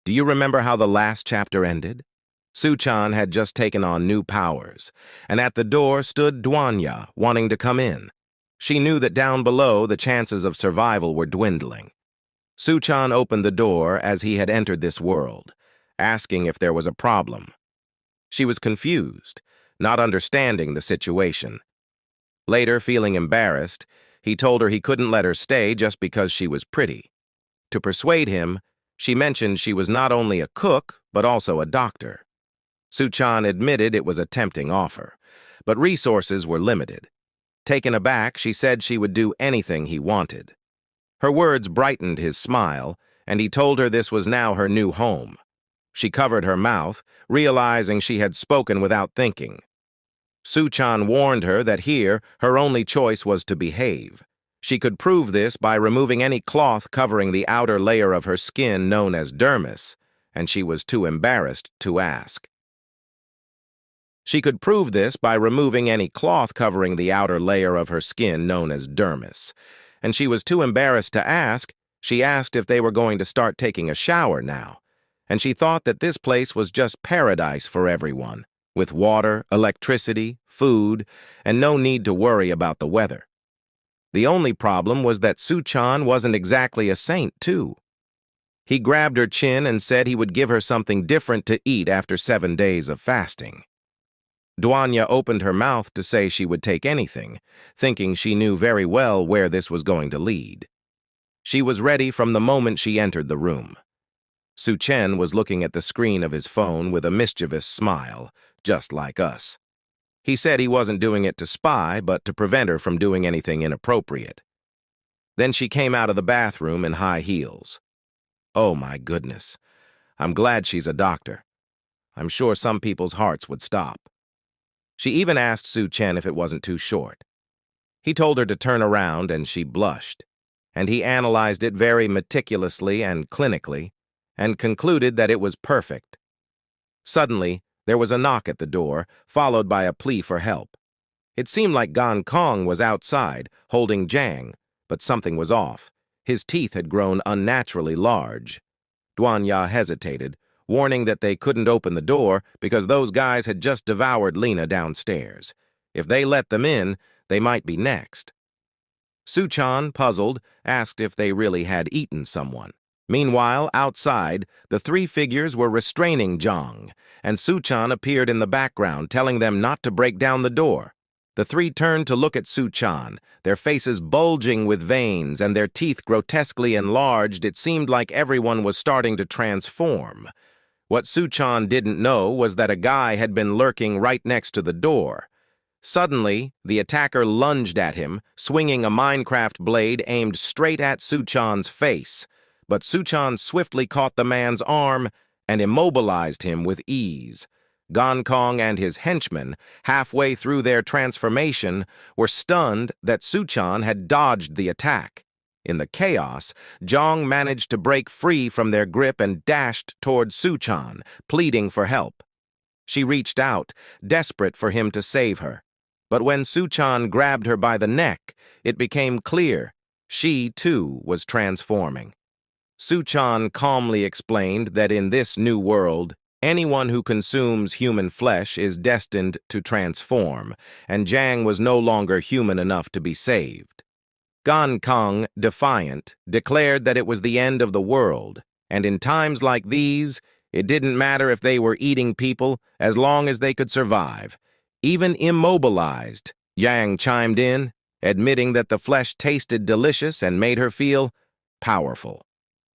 Do you remember how the last chapter ended? Suchan had just taken on new powers, and at the door stood Duanya, wanting to come in. She knew that down below the chances of survival were dwindling. Suchan opened the door as he had entered this world, asking if there was a problem. She was confused, not understanding the situation. Later, feeling embarrassed, he told her he couldn't let her stay just because she was pretty. To persuade him, she mentioned she was not only a cook, but also a doctor. Suchan admitted it was a tempting offer, but resources were limited. Taken aback, she said she would do anything he wanted. Her words brightened his smile, and he told her this was now her new home. She covered her mouth, realizing she had spoken without thinking. Suchan warned her that here her only choice was to behave. She could prove this by removing any cloth covering the outer layer of her skin known as dermis, and she was too embarrassed to ask. She could prove this by removing any cloth covering the outer layer of her skin known as dermis, and she was too embarrassed to ask. She asked if they were going to start taking a shower now, and she thought that this place was just paradise for everyone, with water, electricity, food, and no need to worry about the weather. The only problem was that Suchan wasn't exactly a saint, too. He grabbed her chin and said he would give her something different to eat after 7 days of fasting. Duanya opened her mouth to say she would take anything, thinking she knew very well where this was going to lead. She was ready from the moment she entered the room. Suchen was looking at the screen of his phone with a mischievous smile, just like us. He said he wasn't doing it to spy, but to prevent her from doing anything inappropriate. Then she came out of the bathroom in high heels. Oh my goodness. I'm glad she's a doctor. I'm sure some people's hearts would stop. She even asked Suchen if it wasn't too short. He told her to turn around, and she blushed, and he analyzed it very meticulously and clinically, and concluded that it was perfect. Suddenly, there was a knock at the door, followed by a plea for help. It seemed like Gan Kong was outside, holding Jang, but something was off. His teeth had grown unnaturally large. Duanya hesitated, warning that they couldn't open the door because those guys had just devoured Lena downstairs. If they let them in, they might be next. Suchan, puzzled, asked if they really had eaten someone. Meanwhile, outside, the 3 figures were restraining Zhang, and Suchan appeared in the background, telling them not to break down the door. The 3 turned to look at Suchan, their faces bulging with veins and their teeth grotesquely enlarged. It seemed like everyone was starting to transform. What Suchan didn't know was that a guy had been lurking right next to the door. Suddenly, the attacker lunged at him, swinging a Minecraft blade aimed straight at Suchan's face. But Suchan swiftly caught the man's arm and immobilized him with ease. Gan Kong and his henchmen, halfway through their transformation, were stunned that Suchan had dodged the attack. In the chaos, Zhang managed to break free from their grip and dashed toward Suchan, pleading for help. She reached out, desperate for him to save her. But when Suchan grabbed her by the neck, it became clear she, too, was transforming. Suchan calmly explained that in this new world, anyone who consumes human flesh is destined to transform, and Zhang was no longer human enough to be saved. Gan Kong, defiant, declared that it was the end of the world, and in times like these, it didn't matter if they were eating people as long as they could survive. Even immobilized, Yang chimed in, admitting that the flesh tasted delicious and made her feel powerful.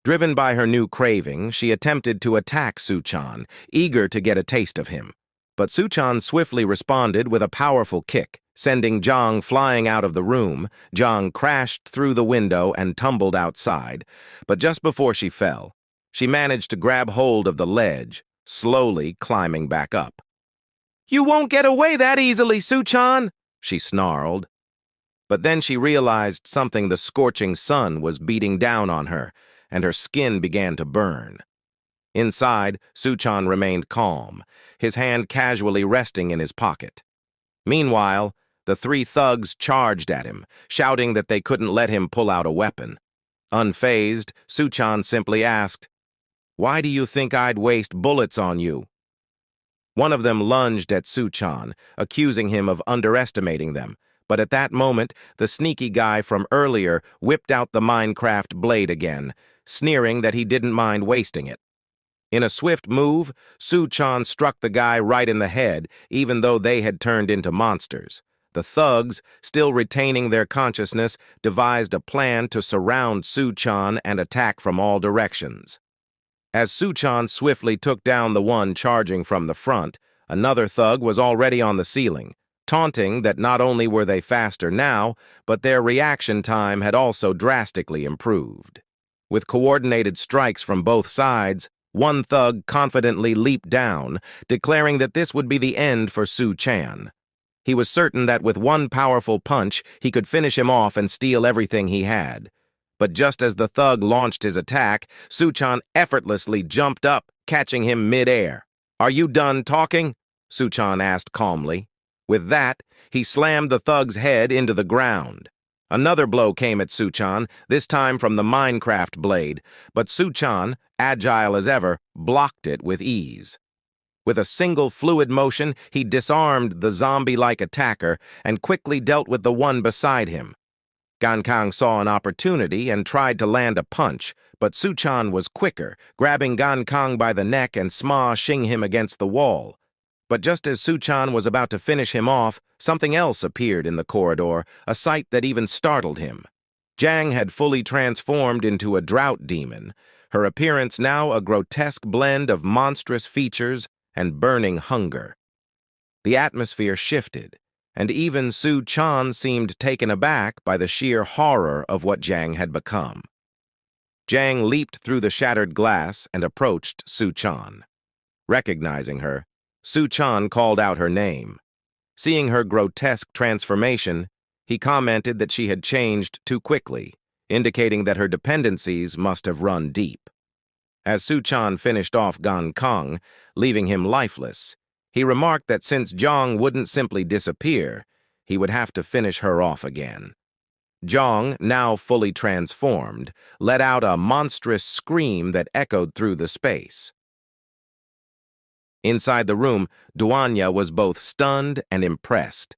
Driven by her new craving, she attempted to attack Suchan, eager to get a taste of him. But Suchan swiftly responded with a powerful kick, sending Zhang flying out of the room. Zhang crashed through the window and tumbled outside, but just before she fell, she managed to grab hold of the ledge, slowly climbing back up. "You won't get away that easily, Suchan," she snarled. But then she realized something. The scorching sun was beating down on her, and her skin began to burn. Inside, Suchan remained calm, his hand casually resting in his pocket. Meanwhile, the 3 thugs charged at him, shouting that they couldn't let him pull out a weapon. Unfazed, Suchan simply asked, Why do you think I'd waste bullets on you? One of them lunged at Suchan, accusing him of underestimating them, but at that moment, the sneaky guy from earlier whipped out the Minecraft blade again, sneering that he didn't mind wasting it. In a swift move, Suchan struck the guy right in the head, even though they had turned into monsters. The thugs, still retaining their consciousness, devised a plan to surround Suchan and attack from all directions. As Suchan swiftly took down the one charging from the front, another thug was already on the ceiling, taunting that not only were they faster now, but their reaction time had also drastically improved. With coordinated strikes from both sides, one thug confidently leaped down, declaring that this would be the end for Suchan. He was certain that with one powerful punch, he could finish him off and steal everything he had. But just as the thug launched his attack, Suchan effortlessly jumped up, catching him mid-air. "Are you done talking?" Suchan asked calmly. With that, he slammed the thug's head into the ground. Another blow came at Suchan, this time from the Minecraft blade, but Suchan, agile as ever, blocked it with ease. With a single fluid motion, he disarmed the zombie-like attacker and quickly dealt with the one beside him. Gankang saw an opportunity and tried to land a punch, but Suchan was quicker, grabbing Gankang by the neck and smashing him against the wall. But just as Suchan was about to finish him off, something else appeared in the corridor, a sight that even startled him. Jang had fully transformed into a drought demon, her appearance now a grotesque blend of monstrous features and burning hunger. The atmosphere shifted, and even Suchan seemed taken aback by the sheer horror of what Jang had become. Jang leaped through the shattered glass and approached Suchan. Recognizing her, Suchan called out her name. Seeing her grotesque transformation, he commented that she had changed too quickly, indicating that her dependencies must have run deep. As Suchan finished off Gankang, leaving him lifeless, he remarked that since Zhang wouldn't simply disappear, he would have to finish her off again. Zhang, now fully transformed, let out a monstrous scream that echoed through the space. Inside the room, Duanya was both stunned and impressed.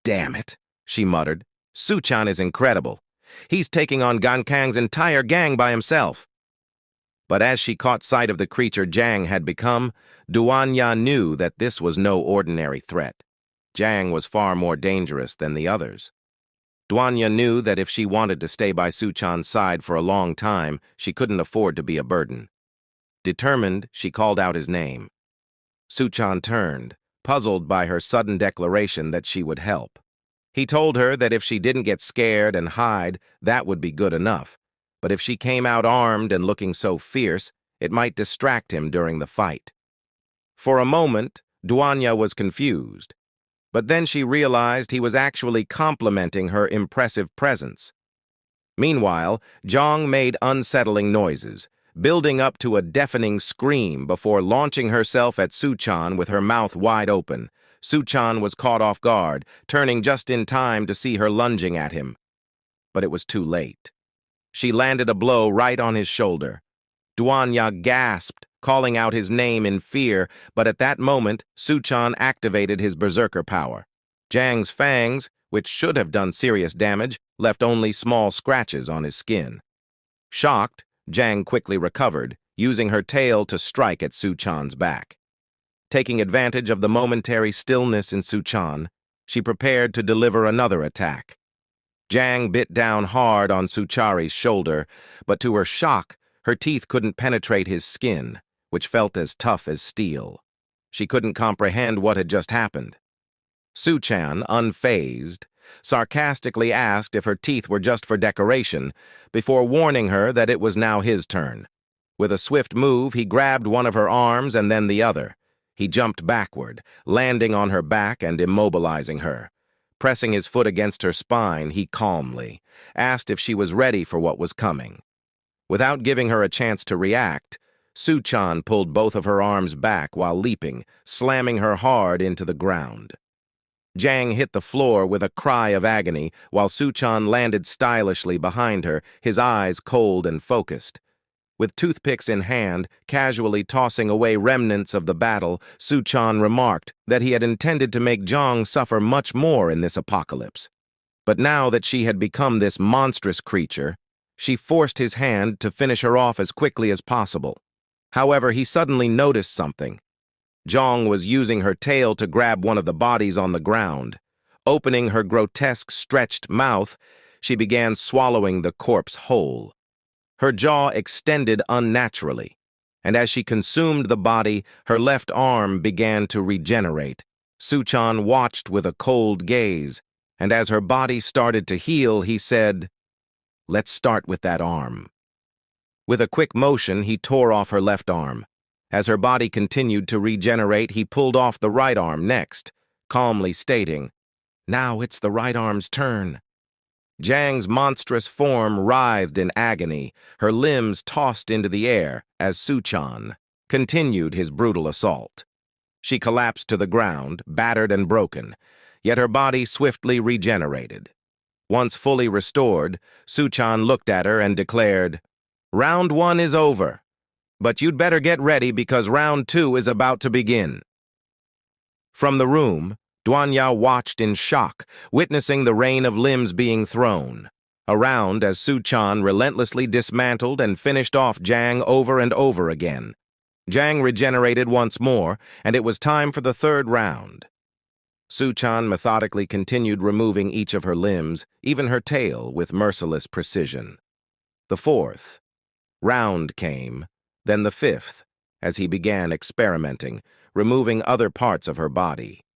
"Damn it," she muttered. "Suchan is incredible. He's taking on Gankang's entire gang by himself." But as she caught sight of the creature Jang had become, Duanya knew that this was no ordinary threat. Jang was far more dangerous than the others. Duanya knew that if she wanted to stay by Suchan's side for a long time, she couldn't afford to be a burden. Determined, she called out his name. Suchan turned, puzzled by her sudden declaration that she would help. He told her that if she didn't get scared and hide, that would be good enough. But if she came out armed and looking so fierce, it might distract him during the fight. For a moment, Duanya was confused, but then she realized he was actually complimenting her impressive presence. Meanwhile, Zhang made unsettling noises, building up to a deafening scream before launching herself at Suchan with her mouth wide open. Suchan was caught off guard, turning just in time to see her lunging at him. But it was too late. She landed a blow right on his shoulder. Duanya gasped, calling out his name in fear, but at that moment, Suchan activated his berserker power. Zhang's fangs, which should have done serious damage, left only small scratches on his skin. Shocked, Zhang quickly recovered, using her tail to strike at Suchan's back. Taking advantage of the momentary stillness in Suchan, she prepared to deliver another attack. Zhang bit down hard on Suchari's shoulder, but to her shock, her teeth couldn't penetrate his skin, which felt as tough as steel. She couldn't comprehend what had just happened. Suchan, unfazed, sarcastically asked if her teeth were just for decoration, before warning her that it was now his turn. With a swift move, he grabbed one of her arms and then the other. He jumped backward, landing on her back and immobilizing her. Pressing his foot against her spine, he calmly asked if she was ready for what was coming. Without giving her a chance to react, Suchan pulled both of her arms back while leaping, slamming her hard into the ground. Zhang hit the floor with a cry of agony while Suchan landed stylishly behind her, his eyes cold and focused. With toothpicks in hand, casually tossing away remnants of the battle, Suchan remarked that he had intended to make Zhang suffer much more in this apocalypse. But now that she had become this monstrous creature, she forced his hand to finish her off as quickly as possible. However, he suddenly noticed something. Zhang was using her tail to grab one of the bodies on the ground. Opening her grotesque, stretched mouth, she began swallowing the corpse whole. Her jaw extended unnaturally, and as she consumed the body, her left arm began to regenerate. Suchan watched with a cold gaze, and as her body started to heal, he said, "Let's start with that arm." With a quick motion, he tore off her left arm. As her body continued to regenerate, he pulled off the right arm next, calmly stating, "Now it's the right arm's turn." Zhang's monstrous form writhed in agony, her limbs tossed into the air as Suchan continued his brutal assault. She collapsed to the ground, battered and broken, yet her body swiftly regenerated. Once fully restored, Suchan looked at her and declared, "Round 1 is over, but you'd better get ready because round 2 is about to begin." From the room, Duanya watched in shock, witnessing the rain of limbs being thrown around as Suchan relentlessly dismantled and finished off Zhang over and over again. Zhang regenerated once more, and it was time for the third round. Suchan methodically continued removing each of her limbs, even her tail, with merciless precision. The fourth round came, then the fifth, as he began experimenting, removing other parts of her body.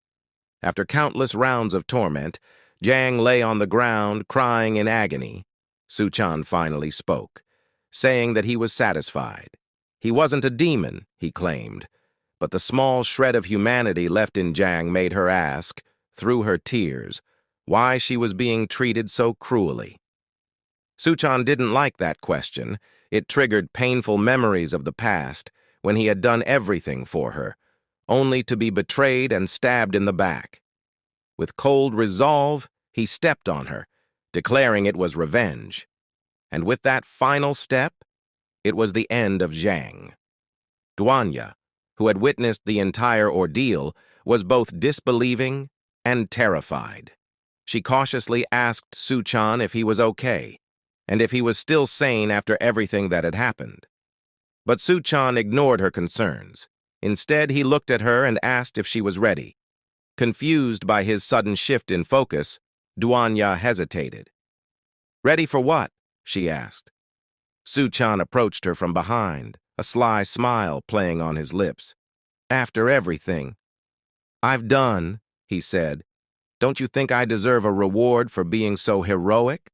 After countless rounds of torment, Zhang lay on the ground, crying in agony. Suchan finally spoke, saying that he was satisfied. He wasn't a demon, he claimed, but the small shred of humanity left in Zhang made her ask, through her tears, why she was being treated so cruelly. Suchan didn't like that question. It triggered painful memories of the past, when he had done everything for her, only to be betrayed and stabbed in the back. With cold resolve, he stepped on her, declaring it was revenge. And with that final step, it was the end of Zhang. Duanya, who had witnessed the entire ordeal, was both disbelieving and terrified. She cautiously asked Suchan if he was okay, and if he was still sane after everything that had happened. But Suchan ignored her concerns. Instead, he looked at her and asked if she was ready. Confused by his sudden shift in focus, Duanya hesitated. "Ready for what?" she asked. Suchan approached her from behind, a sly smile playing on his lips. "After everything." "I've done," he said. "Don't you think I deserve a reward for being so heroic?"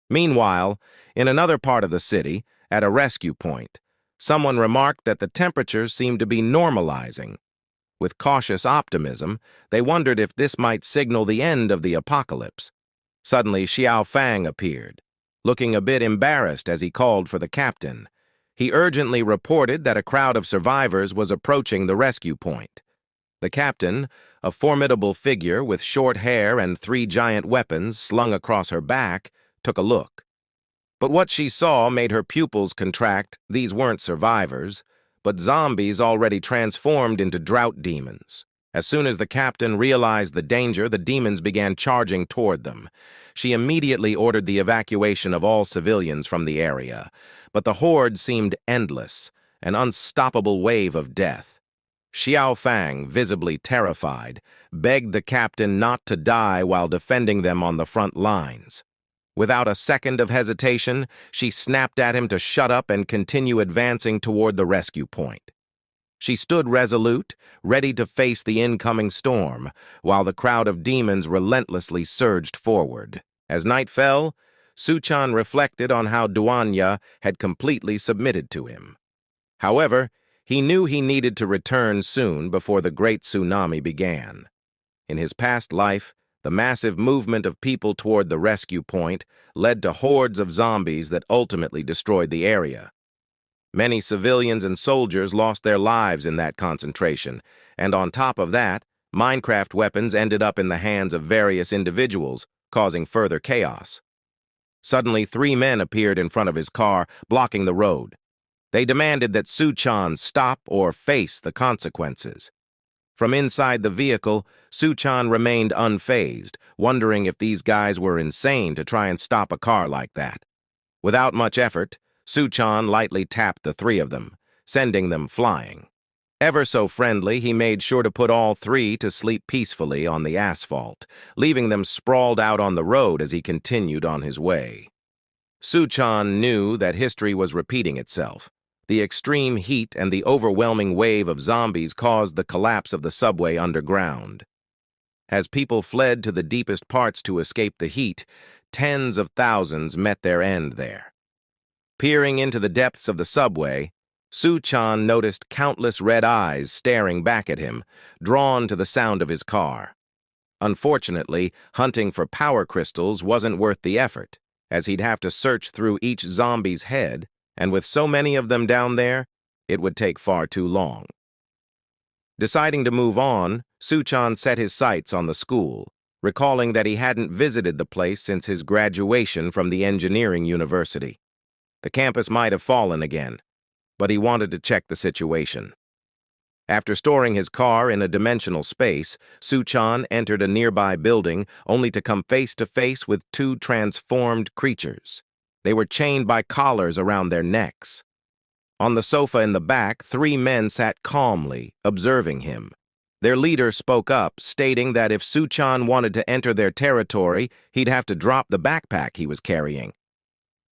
Meanwhile, in another part of the city, at a rescue point, someone remarked that the temperatures seemed to be normalizing. With cautious optimism, they wondered if this might signal the end of the apocalypse. Suddenly, Xiao Fang appeared, looking a bit embarrassed as he called for the captain. He urgently reported that a crowd of survivors was approaching the rescue point. The captain, a formidable figure with short hair and 3 giant weapons slung across her back, took a look. But what she saw made her pupils contract. These weren't survivors, but zombies already transformed into drought demons. As soon as the captain realized the danger, the demons began charging toward them. She immediately ordered the evacuation of all civilians from the area, but the horde seemed endless, an unstoppable wave of death. Xiao Fang, visibly terrified, begged the captain not to die while defending them on the front lines. Without a second of hesitation, she snapped at him to shut up and continue advancing toward the rescue point. She stood resolute, ready to face the incoming storm, while the crowd of demons relentlessly surged forward. As night fell, Suchan reflected on how Duanya had completely submitted to him. However, he knew he needed to return soon before the great tsunami began. In his past life, the massive movement of people toward the rescue point led to hordes of zombies that ultimately destroyed the area. Many civilians and soldiers lost their lives in that concentration, and on top of that, Minecraft weapons ended up in the hands of various individuals, causing further chaos. Suddenly, 3 men appeared in front of his car, blocking the road. They demanded that Suchan stop or face the consequences. From inside the vehicle, Suchan remained unfazed, wondering if these guys were insane to try and stop a car like that. Without much effort, Suchan lightly tapped the 3 of them, sending them flying. Ever so friendly, he made sure to put all 3 to sleep peacefully on the asphalt, leaving them sprawled out on the road as he continued on his way. Suchan knew that history was repeating itself. The extreme heat and the overwhelming wave of zombies caused the collapse of the subway underground. As people fled to the deepest parts to escape the heat, tens of thousands met their end there. Peering into the depths of the subway, Suchan noticed countless red eyes staring back at him, drawn to the sound of his car. Unfortunately, hunting for power crystals wasn't worth the effort, as he'd have to search through each zombie's head, and with so many of them down there, it would take far too long. Deciding to move on, Suchan set his sights on the school, recalling that he hadn't visited the place since his graduation from the engineering university. The campus might have fallen again, but he wanted to check the situation. After storing his car in a dimensional space, Suchan entered a nearby building only to come face to face with 2 transformed creatures. They were chained by collars around their necks. On the sofa in the back, 3 men sat calmly, observing him. Their leader spoke up, stating that if Suchan wanted to enter their territory, he'd have to drop the backpack he was carrying.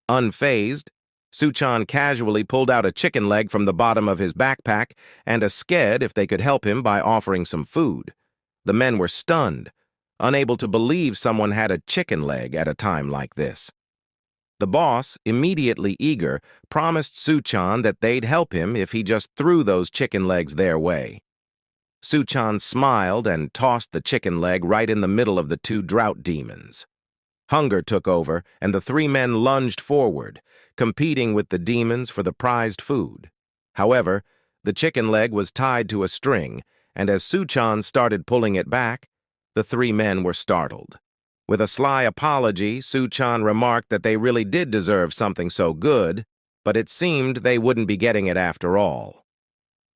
Unfazed, Suchan casually pulled out a chicken leg from the bottom of his backpack and a sked if they could help him by offering some food. The men were stunned, unable to believe someone had a chicken leg at a time like this. The boss, immediately eager, promised Suchan that they'd help him if he just threw those chicken legs their way. Suchan smiled and tossed the chicken leg right in the middle of the 2 drought demons. Hunger took over, and the 3 men lunged forward, competing with the demons for the prized food. However, the chicken leg was tied to a string, and as Suchan started pulling it back, the 3 men were startled. With a sly apology, Suchan remarked that they really did deserve something so good, but it seemed they wouldn't be getting it after all.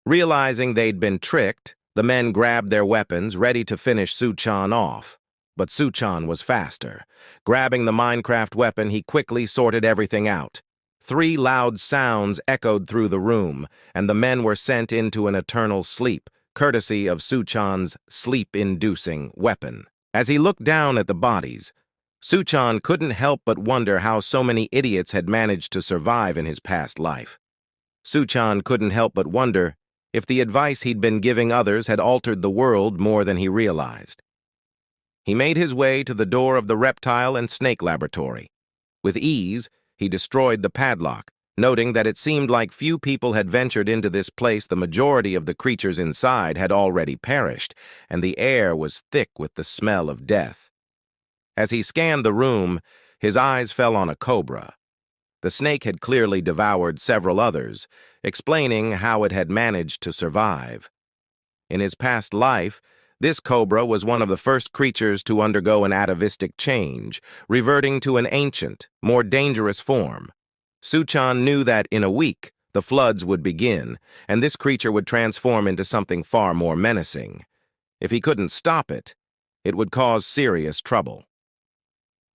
Realizing they'd been tricked, the men grabbed their weapons, ready to finish Suchan off. But Suchan was faster. Grabbing the Minecraft weapon, he quickly sorted everything out. 3 loud sounds echoed through the room, and the men were sent into an eternal sleep, courtesy of Suchan's sleep-inducing weapon. As he looked down at the bodies, Suchan couldn't help but wonder how so many idiots had managed to survive in his past life. Suchan couldn't help but wonder if the advice he'd been giving others had altered the world more than he realized. He made his way to the door of the reptile and snake laboratory. With ease, he destroyed the padlock, noting that it seemed like few people had ventured into this place. The majority of the creatures inside had already perished, and the air was thick with the smell of death. As he scanned the room, his eyes fell on a cobra. The snake had clearly devoured several others, explaining how it had managed to survive. In his past life, this cobra was one of the first creatures to undergo an atavistic change, reverting to an ancient, more dangerous form. Suchan knew that in a week, the floods would begin, and this creature would transform into something far more menacing. If he couldn't stop it, it would cause serious trouble.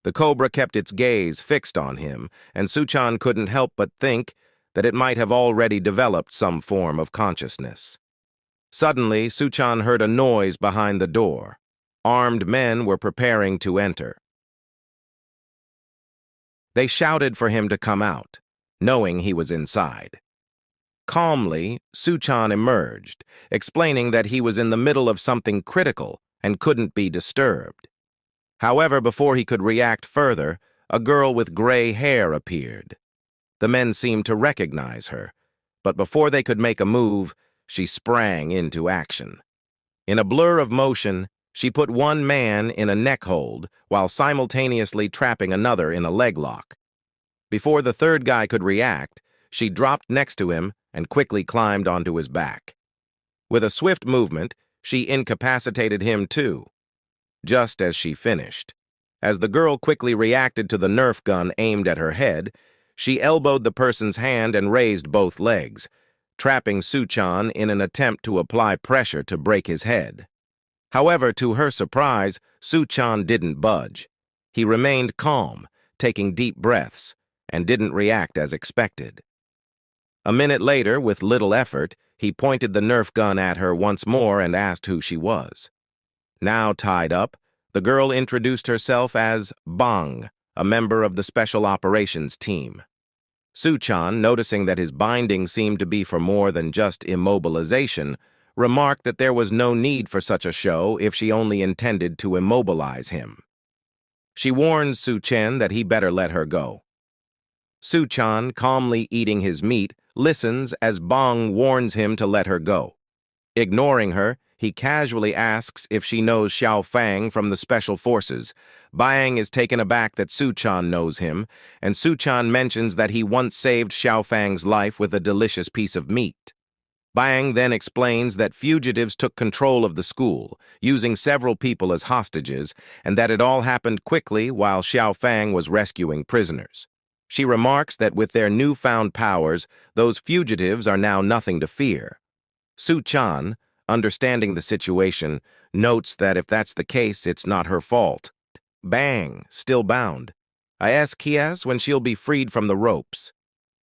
The cobra kept its gaze fixed on him, and Suchan couldn't help but think that it might have already developed some form of consciousness. Suddenly, Suchan heard a noise behind the door. Armed men were preparing to enter. They shouted for him to come out, knowing he was inside. Calmly, Suchan emerged, explaining that he was in the middle of something critical and couldn't be disturbed. However, before he could react further, a girl with gray hair appeared. The men seemed to recognize her, but before they could make a move, she sprang into action. In a blur of motion, she put one man in a neck hold while simultaneously trapping another in a leg lock. Before the third guy could react, she dropped next to him and quickly climbed onto his back. With a swift movement, she incapacitated him too. Just as she finished, As the girl quickly reacted to the Nerf gun aimed at her head, she elbowed the person's hand and raised both legs, trapping Suchan in an attempt to apply pressure to break his head. However, to her surprise, Suchan didn't budge. He remained calm, taking deep breaths, and didn't react as expected. A minute later, with little effort, he pointed the Nerf gun at her once more and asked who she was. Now tied up, the girl introduced herself as Bang, a member of the Special Operations Team. Suchan, noticing that his binding seemed to be for more than just immobilization, remarked that there was no need for such a show if she only intended to immobilize him. She warns Suchen that he better let her go. Suchan, calmly eating his meat, listens as Bang warns him to let her go. Ignoring her, he casually asks if she knows Xiao Fang from the Special Forces. Bang is taken aback that Suchan knows him, and Suchan mentions that he once saved Xiao Fang's life with a delicious piece of meat. Bang then explains that fugitives took control of the school, using several people as hostages, and that it all happened quickly while Xiao Fang was rescuing prisoners. She remarks that with their newfound powers, those fugitives are now nothing to fear. Suchan, understanding the situation, notes that if that's the case, it's not her fault. Bang, still bound. I ask Kias when she'll be freed from the ropes.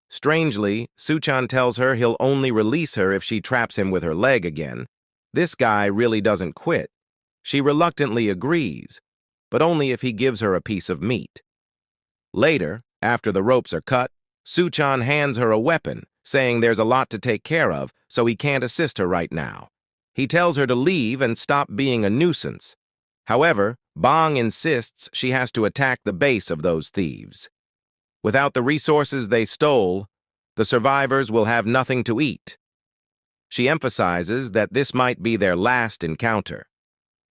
Strangely, Suchan tells her he'll only release her if she traps him with her leg again. This guy really doesn't quit. She reluctantly agrees, but only if he gives her a piece of meat. Later, after the ropes are cut, Suchan hands her a weapon, saying there's a lot to take care of, so he can't assist her right now. He tells her to leave and stop being a nuisance. However, Bang insists she has to attack the base of those thieves. Without the resources they stole, the survivors will have nothing to eat. She emphasizes that this might be their last encounter.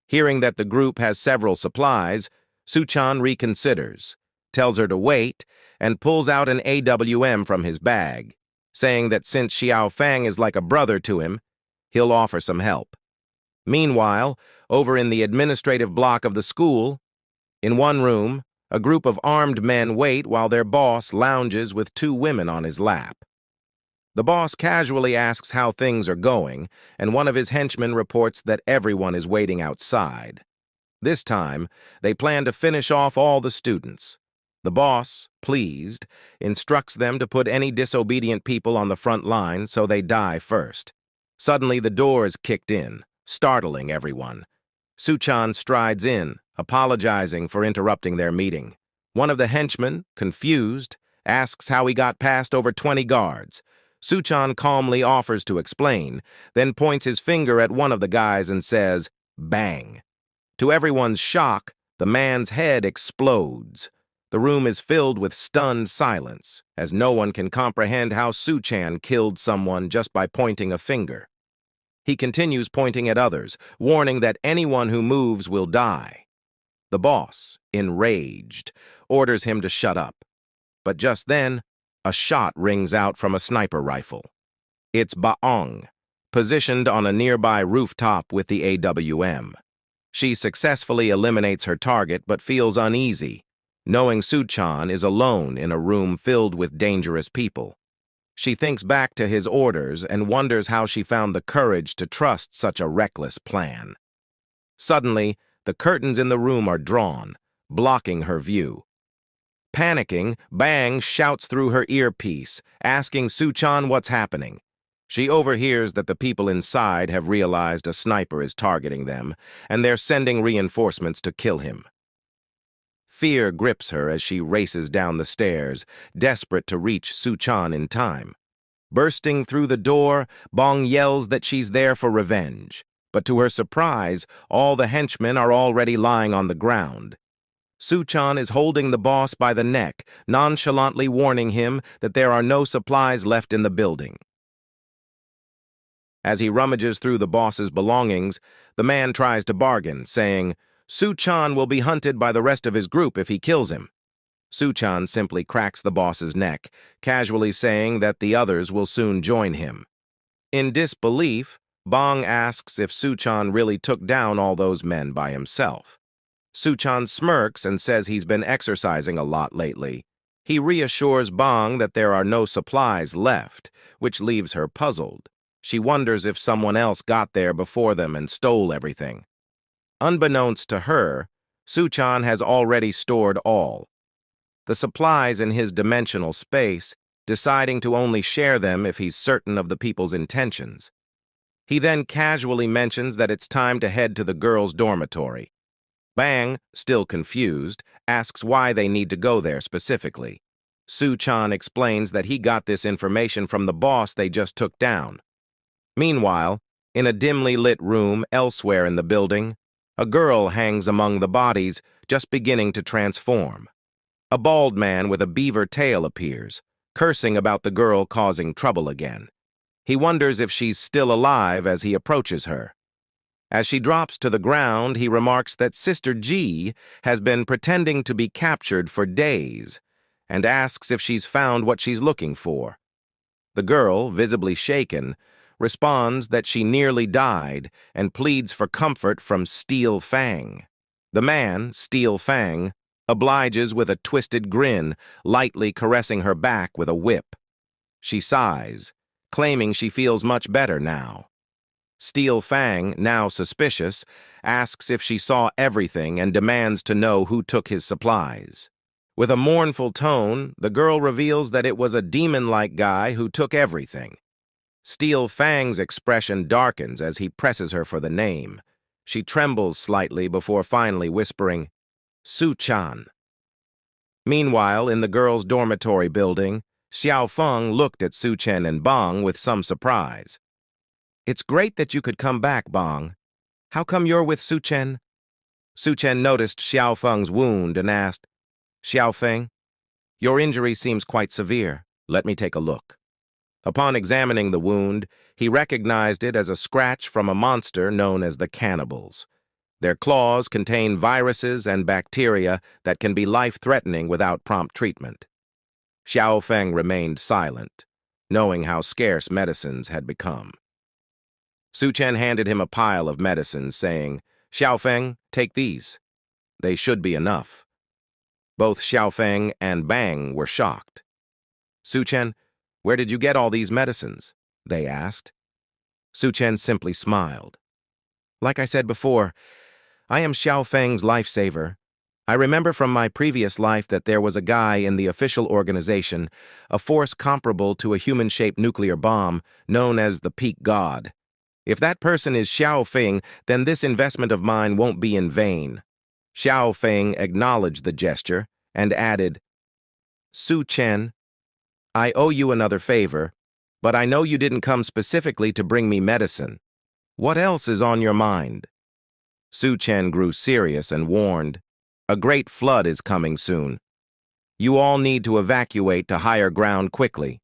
Hearing that the group has several supplies, Suchan reconsiders, tells her to wait, and pulls out an AWM from his bag, saying that since Xiao Fang is like a brother to him, he'll offer some help. Meanwhile, over in the administrative block of the school, in one room, a group of armed men wait while their boss lounges with two women on his lap. The boss casually asks how things are going, and one of his henchmen reports that everyone is waiting outside. This time, they plan to finish off all the students. The boss, pleased, instructs them to put any disobedient people on the front line so they die first. Suddenly, the door is kicked in, startling everyone. Suchan strides in, apologizing for interrupting their meeting. One of the henchmen, confused, asks how he got past over 20 guards. Suchan calmly offers to explain, then points his finger at one of the guys and says, "Bang." To everyone's shock, the man's head explodes. The room is filled with stunned silence, as no one can comprehend how Suchan killed someone just by pointing a finger. He continues pointing at others, warning that anyone who moves will die. The boss, enraged, orders him to shut up. But just then, a shot rings out from a sniper rifle. It's Baong, positioned on a nearby rooftop with the AWM. She successfully eliminates her target but feels uneasy, knowing Suchan is alone in a room filled with dangerous people. She thinks back to his orders and wonders how she found the courage to trust such a reckless plan. Suddenly, the curtains in the room are drawn, blocking her view. Panicking, Bang shouts through her earpiece, asking Suchan what's happening. She overhears that the people inside have realized a sniper is targeting them, and they're sending reinforcements to kill him. Fear grips her as she races down the stairs, desperate to reach Suchan in time. Bursting through the door, Bang yells that she's there for revenge. But to her surprise, all the henchmen are already lying on the ground. Suchan is holding the boss by the neck, nonchalantly warning him that there are no supplies left in the building. As he rummages through the boss's belongings, the man tries to bargain, saying, Suchan will be hunted by the rest of his group if he kills him. Suchan simply cracks the boss's neck, casually saying that the others will soon join him. In disbelief, Bang asks if Suchan really took down all those men by himself. Suchan smirks and says he's been exercising a lot lately. He reassures Bang that there are no supplies left, which leaves her puzzled. She wonders if someone else got there before them and stole everything. Unbeknownst to her, Suchan has already stored all the supplies in his dimensional space, deciding to only share them if he's certain of the people's intentions. He then casually mentions that it's time to head to the girls' dormitory. Bang, still confused, asks why they need to go there specifically. Suchan explains that he got this information from the boss they just took down. Meanwhile, in a dimly lit room elsewhere in the building, a girl hangs among the bodies, just beginning to transform. A bald man with a beaver tail appears, cursing about the girl causing trouble again. He wonders if she's still alive as he approaches her. As she drops to the ground, he remarks that Sister G has been pretending to be captured for days and asks if she's found what she's looking for. The girl, visibly shaken, responds that she nearly died and pleads for comfort from Steel Fang. The man, Steel Fang, obliges with a twisted grin, lightly caressing her back with a whip. She sighs, claiming she feels much better now. Steel Fang, now suspicious, asks if she saw everything and demands to know who took his supplies. With a mournful tone, the girl reveals that it was a demon-like guy who took everything. Steel Fang's expression darkens as he presses her for the name. She trembles slightly before finally whispering, Suchan. Meanwhile, in the girls' dormitory building, Xiao Feng looked at Suchen and Bang with some surprise. It's great that you could come back, Bang. How come you're with Suchen? Suchen noticed Xiao Feng's wound and asked, Xiao Feng, your injury seems quite severe. Let me take a look. Upon examining the wound, he recognized it as a scratch from a monster known as the cannibals. Their claws contain viruses and bacteria that can be life-threatening without prompt treatment. Xiao Feng remained silent, knowing how scarce medicines had become. Suchen handed him a pile of medicines, saying, Xiao Feng, take these. They should be enough. Both Xiao Feng and Bang were shocked. Suchen, where did you get all these medicines? They asked. Suchen simply smiled. Like I said before, I am Xiao Feng's lifesaver. I remember from my previous life that there was a guy in the official organization, a force comparable to a human-shaped nuclear bomb, known as the Peak God. If that person is Xiao Feng, then this investment of mine won't be in vain. Xiao Feng acknowledged the gesture and added, Suchen, I owe you another favor, but I know you didn't come specifically to bring me medicine. What else is on your mind? Suchen grew serious and warned, a great flood is coming soon. You all need to evacuate to higher ground quickly.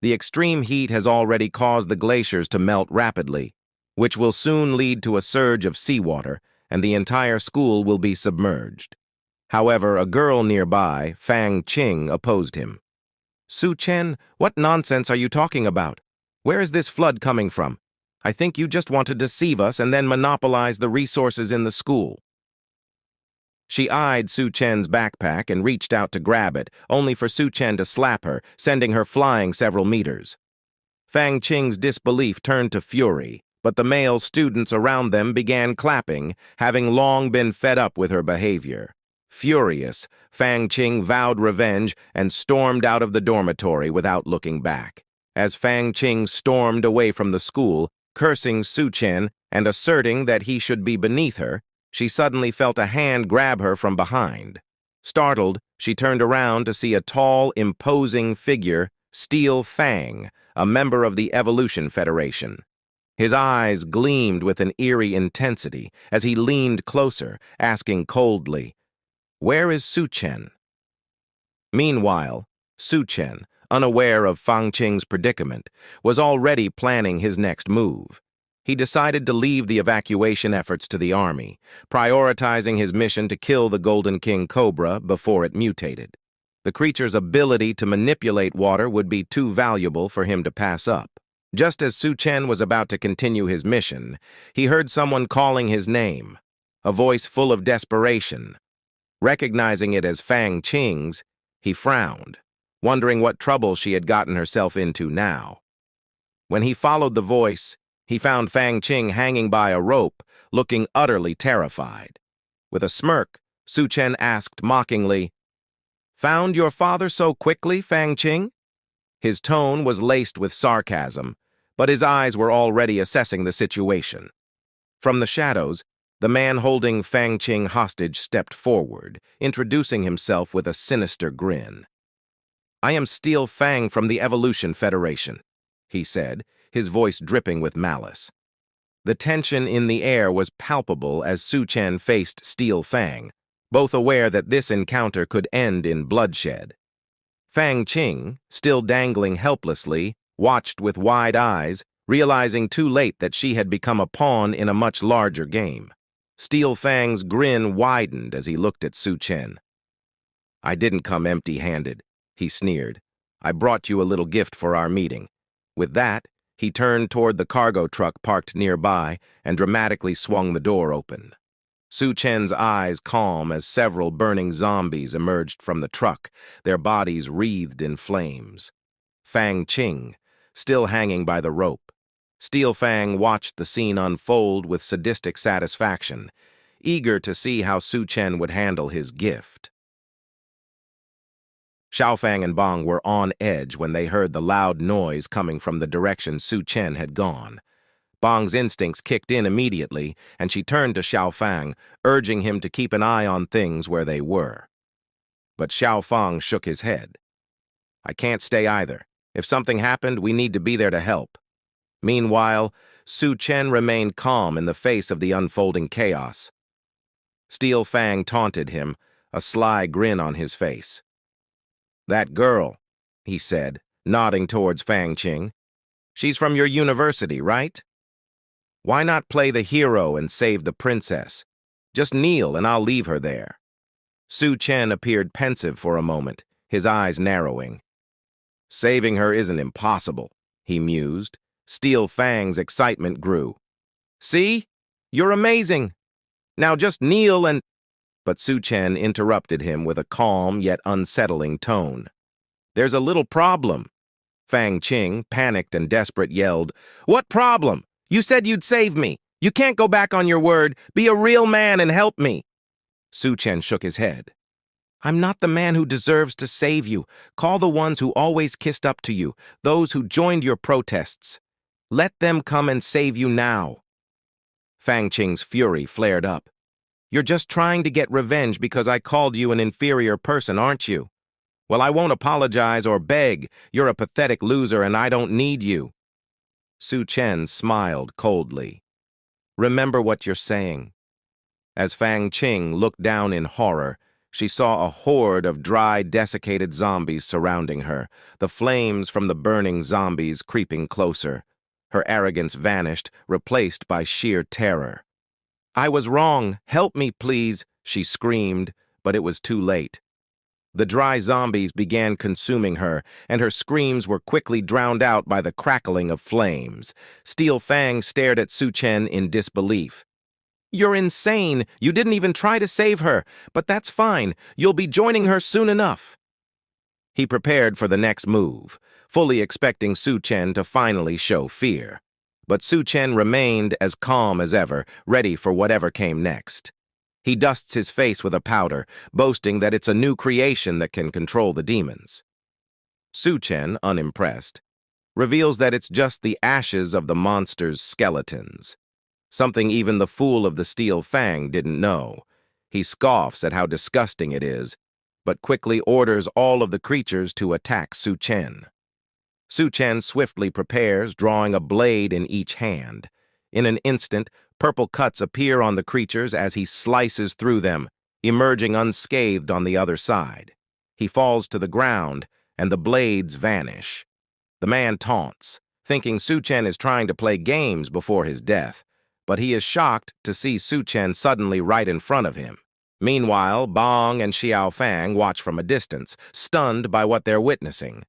The extreme heat has already caused the glaciers to melt rapidly, which will soon lead to a surge of seawater, and the entire school will be submerged. However, a girl nearby, Fang Qing, opposed him. Suchen, what nonsense are you talking about? Where is this flood coming from? I think you just want to deceive us and then monopolize the resources in the school. She eyed Suchen's backpack and reached out to grab it, only for Suchen to slap her, sending her flying several meters. Fang Qing's disbelief turned to fury, but the male students around them began clapping, having long been fed up with her behavior. Furious, Fang Qing vowed revenge and stormed out of the dormitory without looking back. As Fang Qing stormed away from the school, cursing Suchen and asserting that he should be beneath her, she suddenly felt a hand grab her from behind. Startled, she turned around to see a tall, imposing figure, Steel Fang, a member of the Evolution Federation. His eyes gleamed with an eerie intensity as he leaned closer, asking coldly, Where is Suchen? Meanwhile, Suchen, unaware of Fang Qing's predicament, was already planning his next move. He decided to leave the evacuation efforts to the army, prioritizing his mission to kill the Golden King Cobra before it mutated. The creature's ability to manipulate water would be too valuable for him to pass up. Just as Suchen was about to continue his mission, he heard someone calling his name. a voice full of desperation. Recognizing it as Fang Qing's, he frowned, wondering what trouble she had gotten herself into now. When he followed the voice, he found Fang Qing hanging by a rope, looking utterly terrified. With a smirk, Su Chen asked mockingly, "Found your father so quickly, Fang Qing?" His tone was laced with sarcasm, but his eyes were already assessing the situation. From the shadows, the man holding Fang Qing hostage stepped forward, introducing himself with a sinister grin. "I am Steel Fang from the Evolution Federation," he said, his voice dripping with malice. The tension in the air was palpable as Su Chen faced Steel Fang, both aware that this encounter could end in bloodshed. Fang Qing, still dangling helplessly, watched with wide eyes, realizing too late that she had become a pawn in a much larger game. Steel Fang's grin widened as he looked at Su Chen. "I didn't come empty-handed," he sneered. "I brought you a little gift for our meeting." With that, he turned toward the cargo truck parked nearby and dramatically swung the door open. Su Chen's eyes calm as several burning zombies emerged from the truck, their bodies wreathed in flames. Fang Qing, still hanging by the rope. Steel Fang watched the scene unfold with sadistic satisfaction, eager to see how Su Chen would handle his gift. Xiaofang and Bong were on edge when they heard the loud noise coming from the direction Su Chen had gone. Bong's instincts kicked in immediately, and she turned to Xiaofang, urging him to keep an eye on things where they were. But Xiaofang shook his head. "I can't stay either. If something happened, we need to be there to help." Meanwhile, Su Chen remained calm in the face of the unfolding chaos. Steel Fang taunted him, a sly grin on his face. "That girl," he said, nodding towards Fang Qing. "She's from your university, right? Why not play the hero and save the princess? Just kneel and I'll leave her there." Su Chen appeared pensive for a moment, his eyes narrowing. "Saving her isn't impossible," he mused. Steel Fang's excitement grew. "See? You're amazing. Now just kneel and—" But Su Chen interrupted him with a calm yet unsettling tone. "There's a little problem." Fang Qing, panicked and desperate, yelled, "What problem? You said you'd save me. You can't go back on your word. Be a real man and help me." Su Chen shook his head. "I'm not the man who deserves to save you. Call the ones who always kissed up to you, those who joined your protests. Let them come and save you now." Fang Qing's fury flared up. "You're just trying to get revenge because I called you an inferior person, aren't you? Well, I won't apologize or beg. You're a pathetic loser and I don't need you." Su Chen smiled coldly. "Remember what you're saying." As Fang Qing looked down in horror, she saw a horde of dry, desiccated zombies surrounding her, the flames from the burning zombies creeping closer. Her arrogance vanished, replaced by sheer terror. "I was wrong. Help me, please," she screamed, but it was too late. The dry zombies began consuming her, and her screams were quickly drowned out by the crackling of flames. Steel Fang stared at Su Chen in disbelief. "You're insane. You didn't even try to save her. But that's fine. You'll be joining her soon enough." He prepared for the next move, fully expecting Su Chen to finally show fear. But Su Chen remained as calm as ever, ready for whatever came next. He dusts his face with a powder, boasting that it's a new creation that can control the demons. Su Chen, unimpressed, reveals that it's just the ashes of the monster's skeletons. Something even the fool of the Steel Fang didn't know. He scoffs at how disgusting it is, but quickly orders all of the creatures to attack Su Chen. Su Chen swiftly prepares, drawing a blade in each hand. In an instant, purple cuts appear on the creatures as he slices through them, emerging unscathed on the other side. He falls to the ground, and the blades vanish. The man taunts, thinking Su Chen is trying to play games before his death, but he is shocked to see Su Chen suddenly right in front of him. Meanwhile, Bong and Xiao Fang watch from a distance, stunned by what they're witnessing.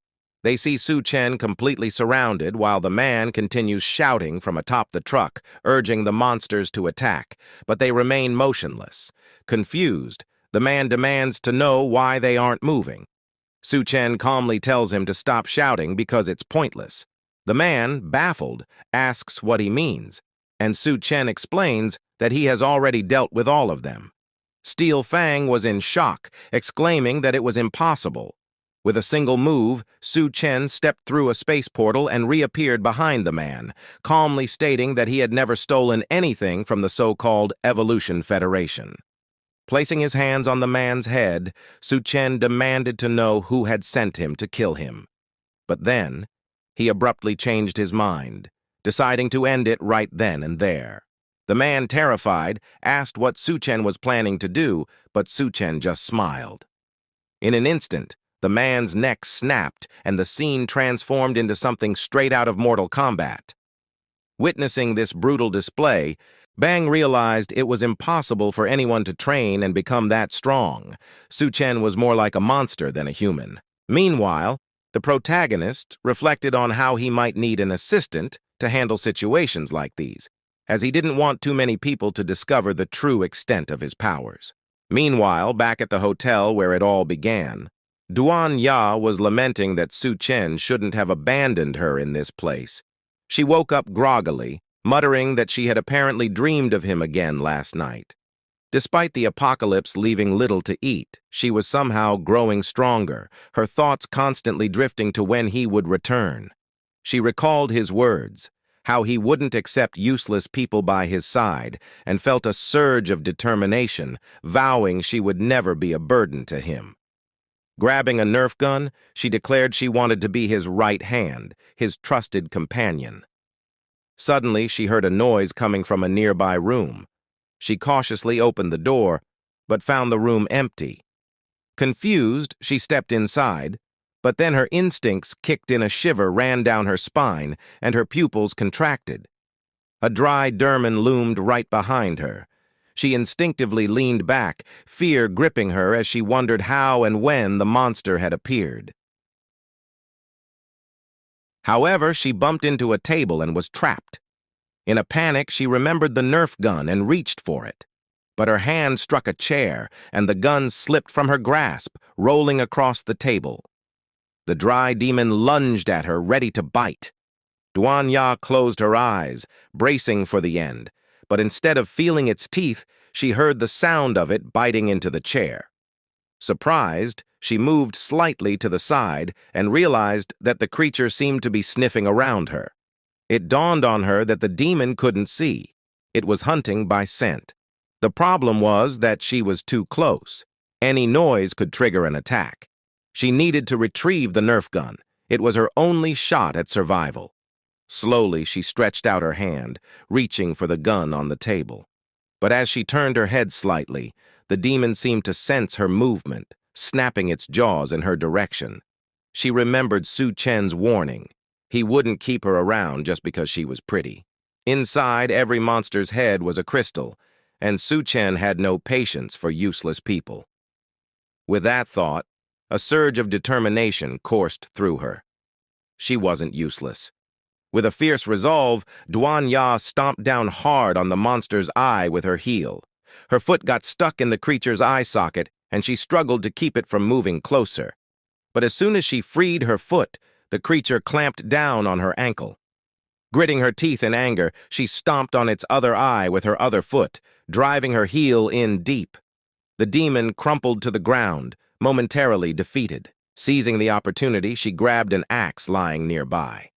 They see Su Chen completely surrounded while the man continues shouting from atop the truck, urging the monsters to attack, but they remain motionless. Confused, the man demands to know why they aren't moving. Su Chen calmly tells him to stop shouting because it's pointless. The man, baffled, asks what he means, and Su Chen explains that he has already dealt with all of them. Steel Fang was in shock, exclaiming that it was impossible. With a single move, Su Chen stepped through a space portal and reappeared behind the man, calmly stating that he had never stolen anything from the so-called Evolution Federation. Placing his hands on the man's head, Su Chen demanded to know who had sent him to kill him. But then, he abruptly changed his mind, deciding to end it right then and there. The man, terrified, asked what Su Chen was planning to do, but Su Chen just smiled. In an instant, the man's neck snapped and the scene transformed into something straight out of Mortal Kombat. Witnessing this brutal display, Bang realized it was impossible for anyone to train and become that strong. Su Chen was more like a monster than a human. Meanwhile, the protagonist reflected on how he might need an assistant to handle situations like these, as he didn't want too many people to discover the true extent of his powers. Meanwhile, back at the hotel where it all began, Duan Ya was lamenting that Su Chen shouldn't have abandoned her in this place. She woke up groggily, muttering that she had apparently dreamed of him again last night. Despite the apocalypse leaving little to eat, she was somehow growing stronger, her thoughts constantly drifting to when he would return. She recalled his words, how he wouldn't accept useless people by his side, and felt a surge of determination, vowing she would never be a burden to him. Grabbing a Nerf gun, she declared she wanted to be his right hand, his trusted companion. Suddenly, she heard a noise coming from a nearby room. She cautiously opened the door, but found the room empty. Confused, she stepped inside, but then her instincts kicked in, a shiver ran down her spine, and her pupils contracted. A dry Derman loomed right behind her. She instinctively leaned back, fear gripping her as she wondered how and when the monster had appeared. However, she bumped into a table and was trapped. In a panic, she remembered the Nerf gun and reached for it. But her hand struck a chair, and the gun slipped from her grasp, rolling across the table. The dry demon lunged at her, ready to bite. Duan Ya closed her eyes, bracing for the end, but instead of feeling its teeth, she heard the sound of it biting into the chair. Surprised, she moved slightly to the side and realized that the creature seemed to be sniffing around her. It dawned on her that the demon couldn't see. It was hunting by scent. The problem was that she was too close. Any noise could trigger an attack. She needed to retrieve the Nerf gun. It was her only shot at survival. Slowly, she stretched out her hand, reaching for the gun on the table. But as she turned her head slightly, the demon seemed to sense her movement, snapping its jaws in her direction. She remembered Su Chen's warning. He wouldn't keep her around just because she was pretty. Inside every monster's head was a crystal, and Su Chen had no patience for useless people. With that thought, a surge of determination coursed through her. She wasn't useless. With a fierce resolve, Duan Ya stomped down hard on the monster's eye with her heel. Her foot got stuck in the creature's eye socket, and she struggled to keep it from moving closer. But as soon as she freed her foot, the creature clamped down on her ankle. Gritting her teeth in anger, she stomped on its other eye with her other foot, driving her heel in deep. The demon crumpled to the ground, momentarily defeated. Seizing the opportunity, she grabbed an axe lying nearby.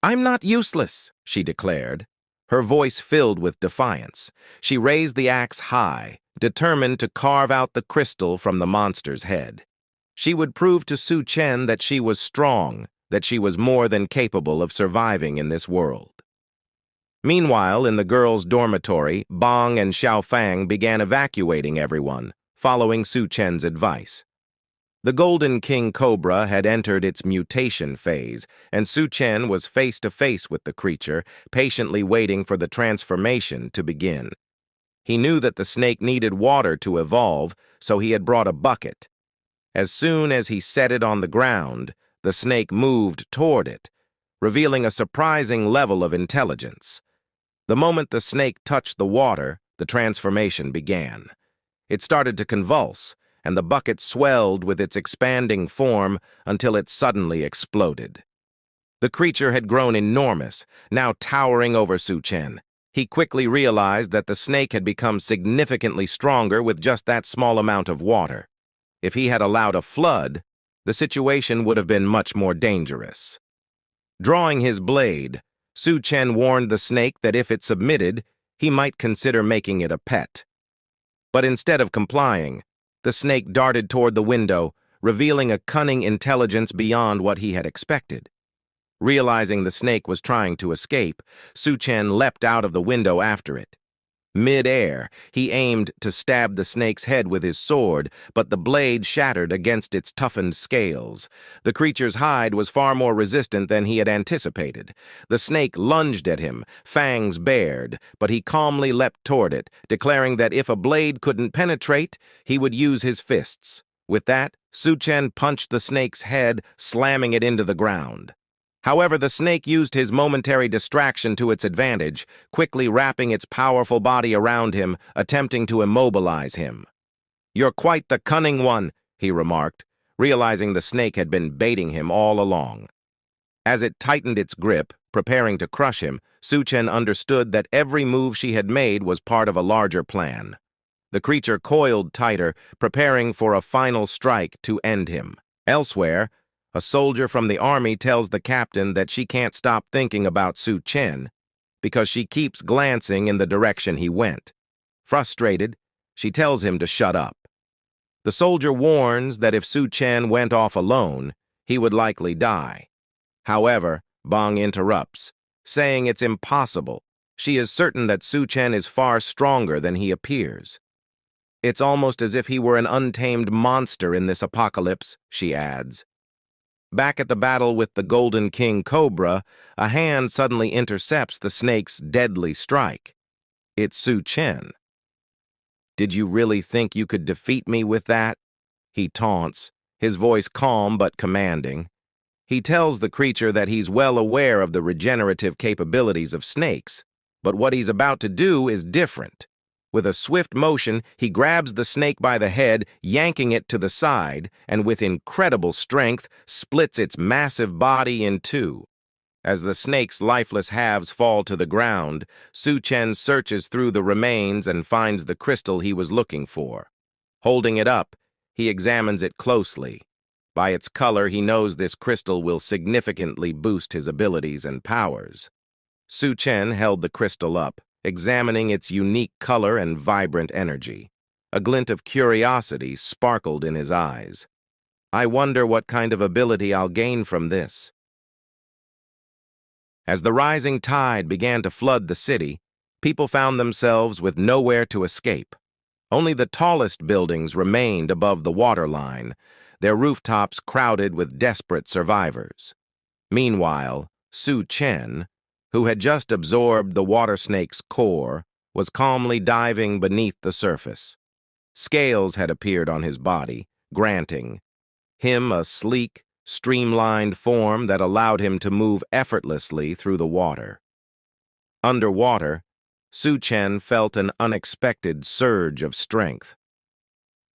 "I'm not useless," she declared, her voice filled with defiance. She raised the axe high, determined to carve out the crystal from the monster's head. She would prove to Su Chen that she was strong, that she was more than capable of surviving in this world. Meanwhile, in the girls' dormitory, Bong and Xiaofang began evacuating everyone, following Su Chen's advice. The Golden King Cobra had entered its mutation phase, and Su Chen was face to face with the creature, patiently waiting for the transformation to begin. He knew that the snake needed water to evolve, so he had brought a bucket. As soon as he set it on the ground, the snake moved toward it, revealing a surprising level of intelligence. The moment the snake touched the water, the transformation began. It started to convulse, and the bucket swelled with its expanding form until it suddenly exploded. The creature had grown enormous, now towering over Su-chen. He quickly realized that the snake had become significantly stronger with just that small amount of water. If he had allowed a flood, the situation would have been much more dangerous. Drawing his blade, Su-chen warned the snake that if it submitted, he might consider making it a pet. But instead of complying, the snake darted toward the window, revealing a cunning intelligence beyond what he had expected. Realizing the snake was trying to escape, Su-chen leapt out of the window after it. Mid-air, he aimed to stab the snake's head with his sword, but the blade shattered against its toughened scales. The creature's hide was far more resistant than he had anticipated. The snake lunged at him, fangs bared, but he calmly leapt toward it, declaring that if a blade couldn't penetrate, he would use his fists. With that, Su-chen punched the snake's head, slamming it into the ground. However, the snake used his momentary distraction to its advantage, quickly wrapping its powerful body around him, attempting to immobilize him. "You're quite the cunning one," he remarked, realizing the snake had been baiting him all along. As it tightened its grip, preparing to crush him, Su-chen understood that every move she had made was part of a larger plan. The creature coiled tighter, preparing for a final strike to end him. Elsewhere, a soldier from the army tells the captain that she can't stop thinking about Su-chen because she keeps glancing in the direction he went. Frustrated, she tells him to shut up. The soldier warns that if Su-chen went off alone, he would likely die. However, Bong interrupts, saying it's impossible. She is certain that Su-chen is far stronger than he appears. "It's almost as if he were an untamed monster in this apocalypse," she adds. Back at the battle with the Golden King Cobra, a hand suddenly intercepts the snake's deadly strike. It's Su-chen. "Did you really think you could defeat me with that?" he taunts, his voice calm but commanding. He tells the creature that he's well aware of the regenerative capabilities of snakes, but what he's about to do is different. With a swift motion, he grabs the snake by the head, yanking it to the side, and with incredible strength, splits its massive body in two. As the snake's lifeless halves fall to the ground, Su-chen searches through the remains and finds the crystal he was looking for. Holding it up, he examines it closely. By its color, he knows this crystal will significantly boost his abilities and powers. Su-chen held the crystal up, examining its unique color and vibrant energy. A glint of curiosity sparkled in his eyes. "I wonder what kind of ability I'll gain from this." As the rising tide began to flood the city, people found themselves with nowhere to escape. Only the tallest buildings remained above the waterline, their rooftops crowded with desperate survivors. Meanwhile, Su-chen, who had just absorbed the water snake's core, was calmly diving beneath the surface. Scales had appeared on his body, granting him a sleek, streamlined form that allowed him to move effortlessly through the water. Underwater, Su-chen felt an unexpected surge of strength.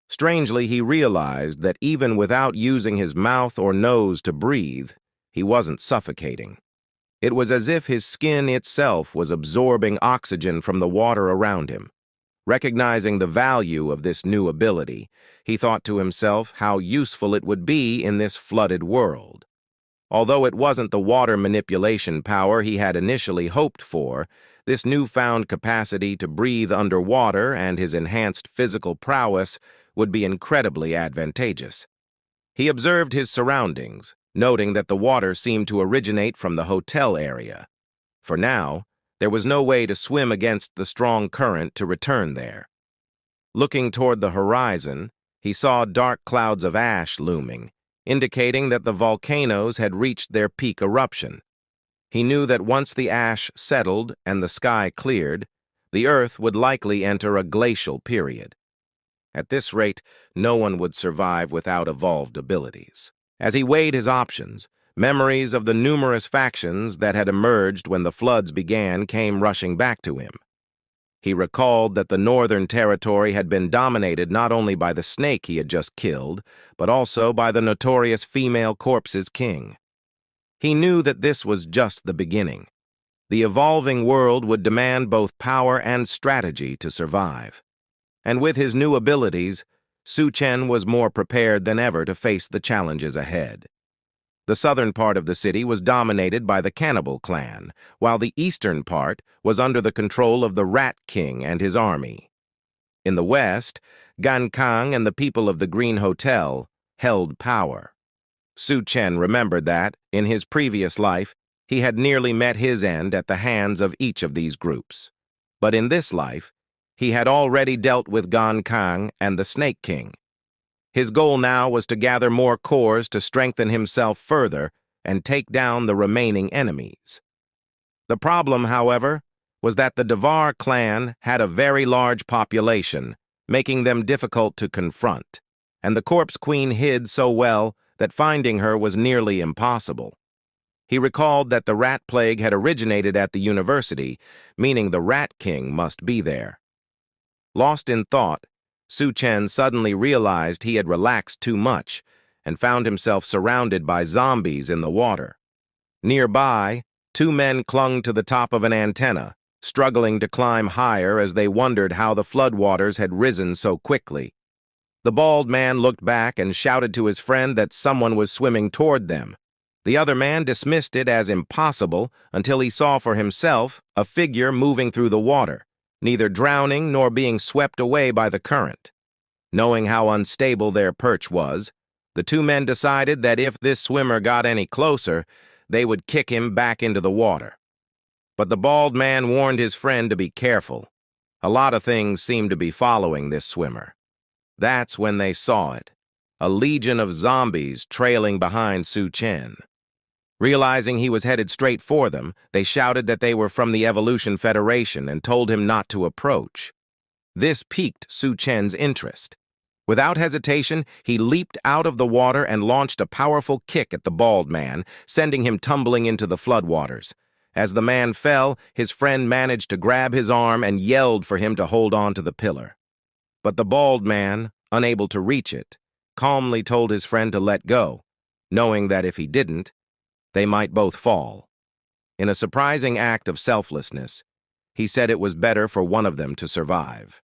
Strangely, he realized that even without using his mouth or nose to breathe, he wasn't suffocating. It was as if his skin itself was absorbing oxygen from the water around him. Recognizing the value of this new ability, he thought to himself how useful it would be in this flooded world. Although it wasn't the water manipulation power he had initially hoped for, this newfound capacity to breathe underwater and his enhanced physical prowess would be incredibly advantageous. He observed his surroundings, noting that the water seemed to originate from the hotel area. For now, there was no way to swim against the strong current to return there. Looking toward the horizon, he saw dark clouds of ash looming, indicating that the volcanoes had reached their peak eruption. He knew that once the ash settled and the sky cleared, the Earth would likely enter a glacial period. At this rate, no one would survive without evolved abilities. As he weighed his options, memories of the numerous factions that had emerged when the floods began came rushing back to him. He recalled that the Northern Territory had been dominated not only by the snake he had just killed, but also by the notorious female corpse's king. He knew that this was just the beginning. The evolving world would demand both power and strategy to survive. And with his new abilities, Su Chen was more prepared than ever to face the challenges ahead. The southern part of the city was dominated by the cannibal clan, while the eastern part was under the control of the Rat King and his army. In the west, Gan Kang and the people of the Green Hotel held power. Su Chen remembered that, in his previous life, he had nearly met his end at the hands of each of these groups. But in this life, he had already dealt with Gan Kang and the Snake King. His goal now was to gather more cores to strengthen himself further and take down the remaining enemies. The problem, however, was that the Devar clan had a very large population, making them difficult to confront, and the Corpse Queen hid so well that finding her was nearly impossible. He recalled that the rat plague had originated at the university, meaning the Rat King must be there. Lost in thought, Su Chen suddenly realized he had relaxed too much and found himself surrounded by zombies in the water. Nearby, two men clung to the top of an antenna, struggling to climb higher as they wondered how the floodwaters had risen so quickly. The bald man looked back and shouted to his friend that someone was swimming toward them. The other man dismissed it as impossible until he saw for himself a figure moving through the water, neither drowning nor being swept away by the current. Knowing how unstable their perch was, the two men decided that if this swimmer got any closer, they would kick him back into the water. But the bald man warned his friend to be careful. A lot of things seemed to be following this swimmer. That's when they saw it, a legion of zombies trailing behind Su Chen. Realizing he was headed straight for them, they shouted that they were from the Evolution Federation and told him not to approach. This piqued Su Chen's interest. Without hesitation, he leaped out of the water and launched a powerful kick at the bald man, sending him tumbling into the floodwaters. As the man fell, his friend managed to grab his arm and yelled for him to hold on to the pillar. But the bald man, unable to reach it, calmly told his friend to let go, knowing that if he didn't, they might both fall. In a surprising act of selflessness, he said it was better for one of them to survive.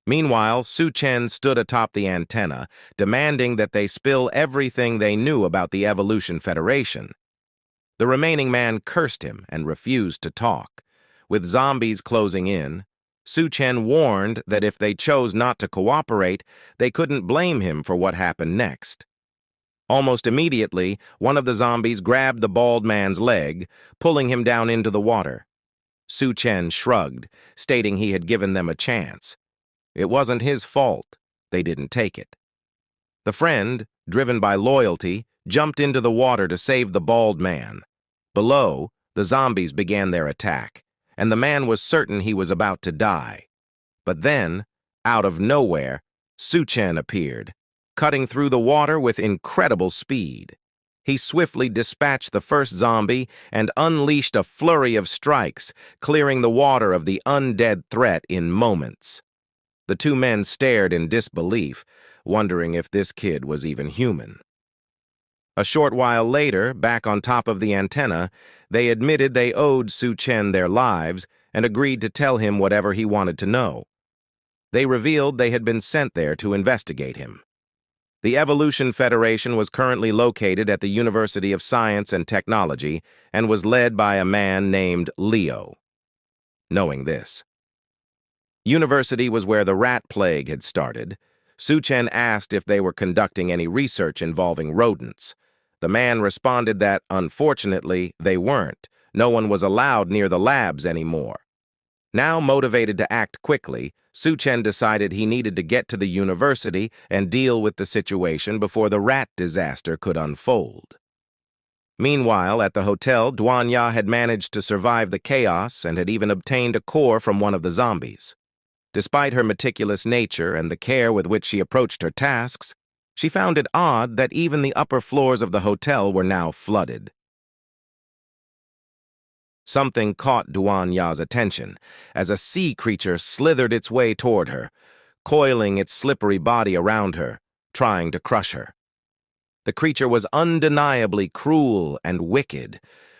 Meanwhile, Su Chen stood atop the antenna, demanding that they spill everything they knew about the Evolution Federation. The remaining man cursed him and refused to talk. With zombies closing in, Su Chen warned that if they chose not to cooperate, they couldn't blame him for what happened next. Almost immediately, one of the zombies grabbed the bald man's leg, pulling him down into the water. Su Chen shrugged, stating he had given them a chance. It wasn't his fault. They didn't take it. The friend, driven by loyalty, jumped into the water to save the bald man. Below, the zombies began their attack, and the man was certain he was about to die. But then, out of nowhere, Su Chen appeared, cutting through the water with incredible speed. He swiftly dispatched the first zombie and unleashed a flurry of strikes, clearing the water of the undead threat in moments. The two men stared in disbelief, wondering if this kid was even human. A short while later, back on top of the antenna, they admitted they owed Su Chen their lives and agreed to tell him whatever he wanted to know. They revealed they had been sent there to investigate him. The Evolution Federation was currently located at the University of Science and Technology and was led by a man named Leo. Knowing this, University was where the rat plague had started. Su Chen asked if they were conducting any research involving rodents. The man responded that, unfortunately, they weren't. No one was allowed near the labs anymore. Now motivated to act quickly, Su Chen decided he needed to get to the university and deal with the situation before the rat disaster could unfold. Meanwhile, at the hotel, Duanya had managed to survive the chaos and had even obtained a core from one of the zombies. Despite her meticulous nature and the care with which she approached her tasks, She found it odd that even the upper floors of the hotel were now flooded. Something caught Duanya's attention as a sea creature slithered its way toward her, coiling its slippery body around her, trying to crush her. The creature was undeniably cruel and wicked,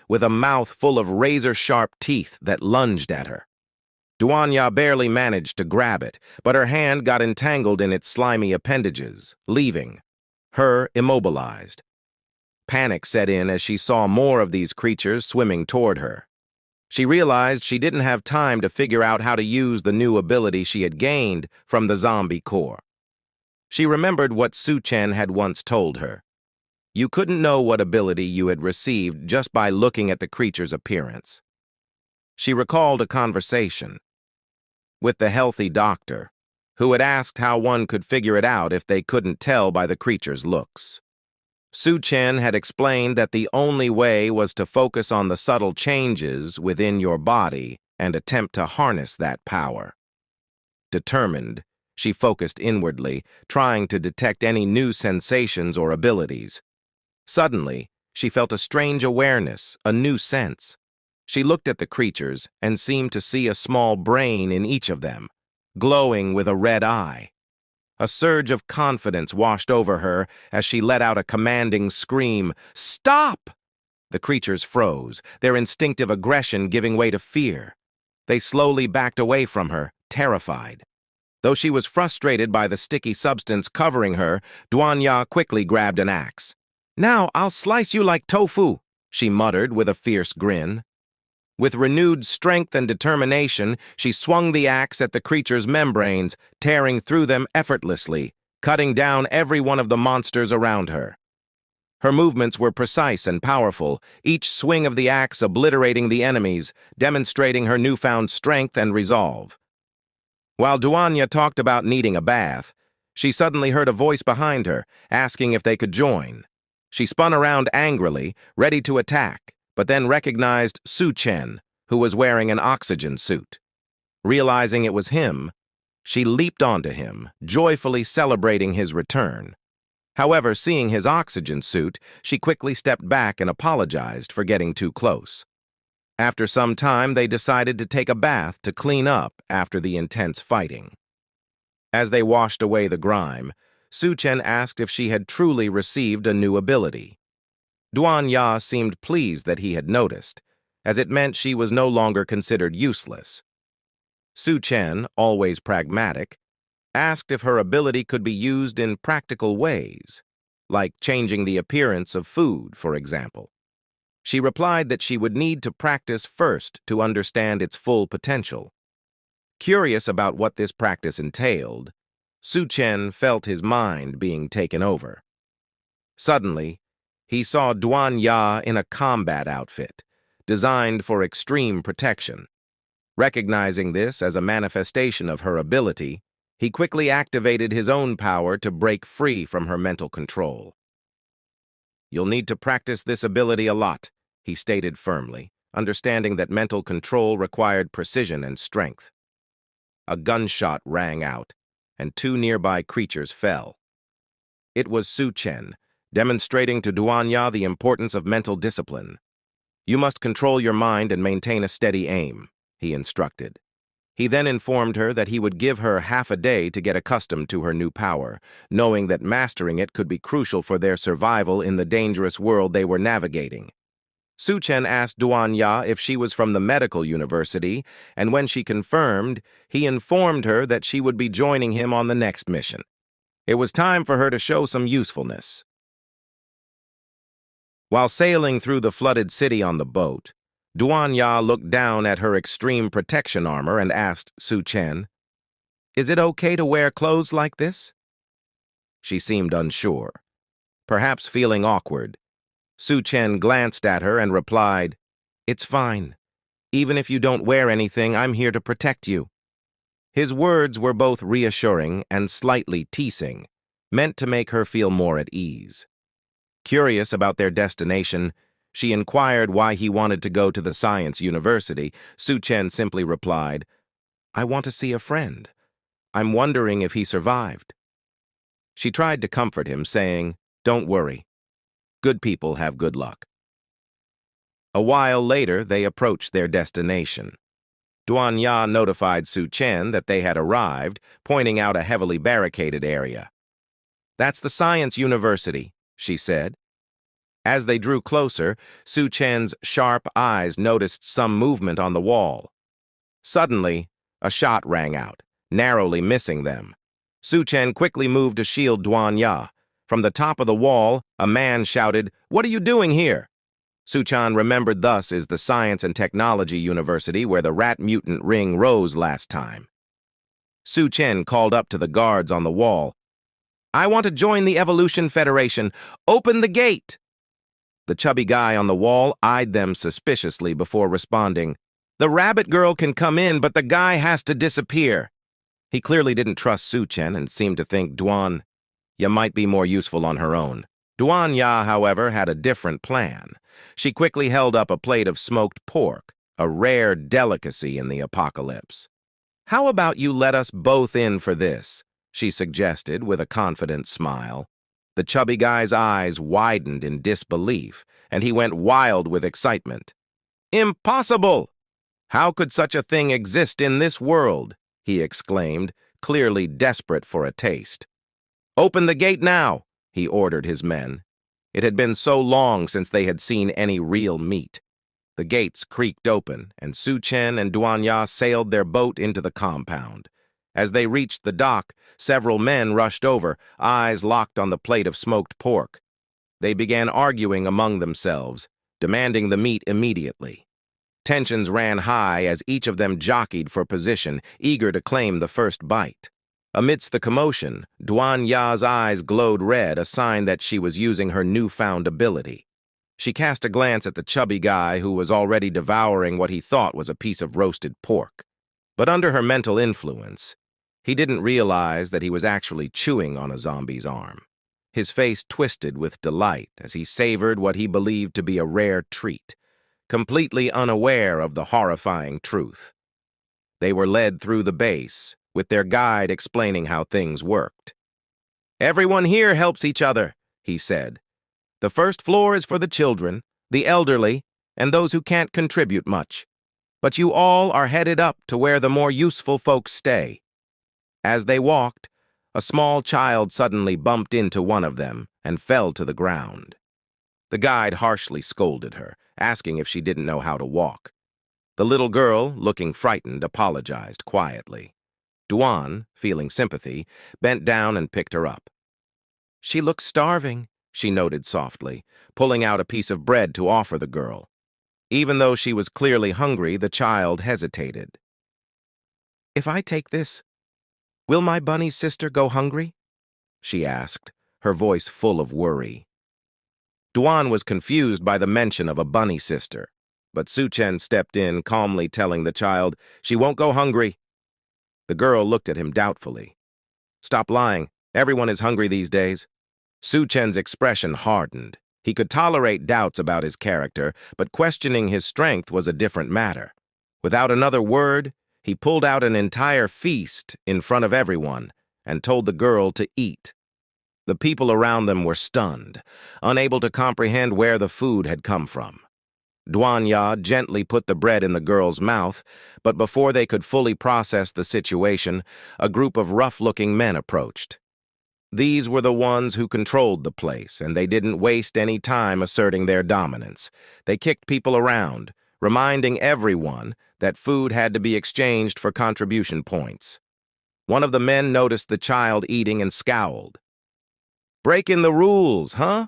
with a mouth full of razor-sharp teeth that lunged at her. Duanya barely managed to grab it, but her hand got entangled in its slimy appendages, leaving her immobilized. Panic set in as she saw more of these creatures swimming toward her. She realized she didn't have time to figure out how to use the new ability she had gained from the zombie core. She remembered what Su-Chen had once told her. You couldn't know what ability you had received just by looking at the creature's appearance. She recalled a conversation with the healthy doctor, who had asked how one could figure it out if they couldn't tell by the creature's looks. Su-Chen had explained that the only way was to focus on the subtle changes within your body and attempt to harness that power. Determined, she focused inwardly, trying to detect any new sensations or abilities. Suddenly, she felt a strange awareness, a new sense. She looked at the creatures and seemed to see a small brain in each of them, glowing with a red eye. A surge of confidence washed over her as she let out a commanding scream. "Stop!" The creatures froze, their instinctive aggression giving way to fear. They slowly backed away from her, terrified. Though she was frustrated by the sticky substance covering her, Duanya quickly grabbed an axe. "Now I'll slice you like tofu," she muttered with a fierce grin. With renewed strength and determination, she swung the axe at the creature's membranes, tearing through them effortlessly, cutting down every one of the monsters around her. Her movements were precise and powerful, each swing of the axe obliterating the enemies, demonstrating her newfound strength and resolve. While Duanya talked about needing a bath, she suddenly heard a voice behind her, asking if they could join. She spun around angrily, ready to attack, but then recognized Su-Chen, who was wearing an oxygen suit. Realizing it was him, she leaped onto him, joyfully celebrating his return. However, seeing his oxygen suit, she quickly stepped back and apologized for getting too close. After some time, they decided to take a bath to clean up after the intense fighting. As they washed away the grime, Su-Chen asked if she had truly received a new ability. Duanya seemed pleased that he had noticed, as it meant she was no longer considered useless. Su-Chen, always pragmatic, asked if her ability could be used in practical ways, like changing the appearance of food, for example. She replied that she would need to practice first to understand its full potential. Curious about what this practice entailed, Su-Chen felt his mind being taken over. Suddenly, he saw Duanya in a combat outfit, designed for extreme protection. Recognizing this as a manifestation of her ability, he quickly activated his own power to break free from her mental control. "You'll need to practice this ability a lot," he stated firmly, understanding that mental control required precision and strength. A gunshot rang out, and two nearby creatures fell. It was Su-Chen, demonstrating to Duanya the importance of mental discipline. "You must control your mind and maintain a steady aim," he instructed. He then informed her that he would give her half a day to get accustomed to her new power, knowing that mastering it could be crucial for their survival in the dangerous world they were navigating. Su-Chen asked Duanya if she was from the medical university, and when she confirmed, he informed her that she would be joining him on the next mission. It was time for her to show some usefulness. While sailing through the flooded city on the boat, Duanya looked down at her extreme protection armor and asked Su-Chen, "Is it okay to wear clothes like this?" She seemed unsure, perhaps feeling awkward. Su-Chen glanced at her and replied, "It's fine. Even if you don't wear anything, I'm here to protect you." His words were both reassuring and slightly teasing, meant to make her feel more at ease. Curious about their destination, she inquired why he wanted to go to the science university. Su-Chen simply replied, "I want to see a friend. I'm wondering if he survived." She tried to comfort him, saying, "Don't worry. Good people have good luck." A while later, they approached their destination. Duanya notified Su Chen that they had arrived, pointing out a heavily barricaded area. "That's the Science University," she said. As they drew closer, Su Chen's sharp eyes noticed some movement on the wall. Suddenly, a shot rang out, narrowly missing them. Su Chen quickly moved to shield Duanya. From the top of the wall, a man shouted, "What are you doing here?" Su Chen remembered thus is the Science and Technology University where the rat mutant ring rose last time. Su Chen called up to the guards on the wall, "I want to join the Evolution Federation. Open the gate!" The chubby guy on the wall eyed them suspiciously before responding, "The rabbit girl can come in, but the guy has to disappear." He clearly didn't trust Su Chen and seemed to think Duan Ya might be more useful on her own. Duan Ya, however, had a different plan. She quickly held up a plate of smoked pork, a rare delicacy in the apocalypse. "How about you let us both in for this?" she suggested with a confident smile. The chubby guy's eyes widened in disbelief, and he went wild with excitement. "Impossible! How could such a thing exist in this world?" he exclaimed, clearly desperate for a taste. "Open the gate now," he ordered his men. It had been so long since they had seen any real meat. The gates creaked open, and Su Chen and Duanya sailed their boat into the compound. As they reached the dock, several men rushed over, eyes locked on the plate of smoked pork. They began arguing among themselves, demanding the meat immediately. Tensions ran high as each of them jockeyed for position, eager to claim the first bite. Amidst the commotion, Duan Ya's eyes glowed red, a sign that she was using her newfound ability. She cast a glance at the chubby guy who was already devouring what he thought was a piece of roasted pork. But under her mental influence, he didn't realize that he was actually chewing on a zombie's arm. His face twisted with delight as he savored what he believed to be a rare treat, completely unaware of the horrifying truth. They were led through the base, with their guide explaining how things worked. "Everyone here helps each other," he said. "The first floor is for the children, the elderly, and those who can't contribute much. But you all are headed up to where the more useful folks stay." As they walked, a small child suddenly bumped into one of them and fell to the ground. The guide harshly scolded her, asking if she didn't know how to walk. The little girl, looking frightened, apologized quietly. Duan, feeling sympathy, bent down and picked her up. "She looks starving," she noted softly, pulling out a piece of bread to offer the girl. Even though she was clearly hungry, the child hesitated. "If I take this, will my bunny sister go hungry?" she asked, her voice full of worry. Duan was confused by the mention of a bunny sister, but Su Chen stepped in, calmly telling the child, "She won't go hungry." The girl looked at him doubtfully. "Stop lying. Everyone is hungry these days." Su Chen's expression hardened. He could tolerate doubts about his character, but questioning his strength was a different matter. Without another word, he pulled out an entire feast in front of everyone and told the girl to eat. The people around them were stunned, unable to comprehend where the food had come from. Duan Ya gently put the bread in the girl's mouth, but before they could fully process the situation, a group of rough-looking men approached. These were the ones who controlled the place, and they didn't waste any time asserting their dominance. They kicked people around, reminding everyone that food had to be exchanged for contribution points. One of the men noticed the child eating and scowled. "Breaking the rules, huh?"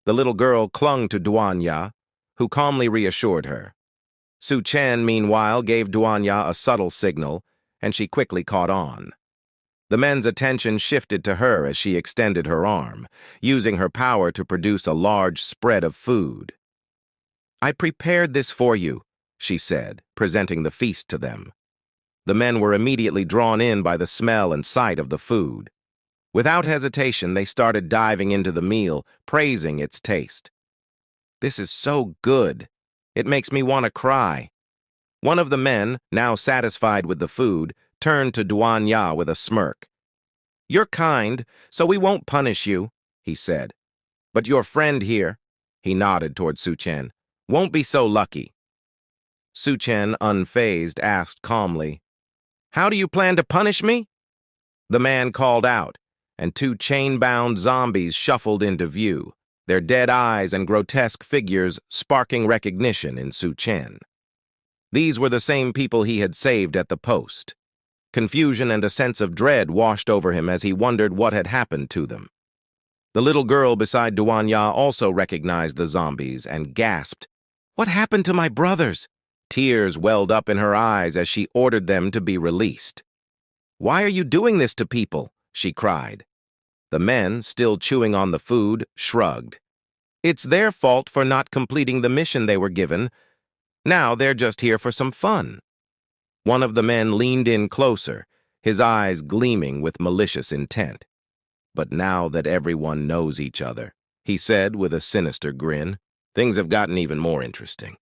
The little girl clung to Duan Ya, who calmly reassured her. Su Chen, meanwhile, gave Duan Ya a subtle signal, and she quickly caught on. The men's attention shifted to her as she extended her arm, using her power to produce a large spread of food. "I prepared this for you," she said, presenting the feast to them. The men were immediately drawn in by the smell and sight of the food. Without hesitation, they started diving into the meal, praising its taste. "This is so good. It makes me want to cry." One of the men, now satisfied with the food, turned to Duan Ya with a smirk. "You're kind, so we won't punish you," he said. "But your friend here," he nodded toward Suchen, "won't be so lucky." Suchen, unfazed, asked calmly, "How do you plan to punish me?" The man called out, and two chain-bound zombies shuffled into view, their dead eyes and grotesque figures sparking recognition in Suchen. These were the same people he had saved at the post. Confusion and a sense of dread washed over him as he wondered what had happened to them. The little girl beside Duanya also recognized the zombies and gasped, "What happened to my brothers?" Tears welled up in her eyes as she ordered them to be released. "Why are you doing this to people?" she cried. The men, still chewing on the food, shrugged. "It's their fault for not completing the mission they were given. Now they're just here for some fun." One of the men leaned in closer, his eyes gleaming with malicious intent. "But now that everyone knows each other," he said with a sinister grin, "things have gotten even more interesting."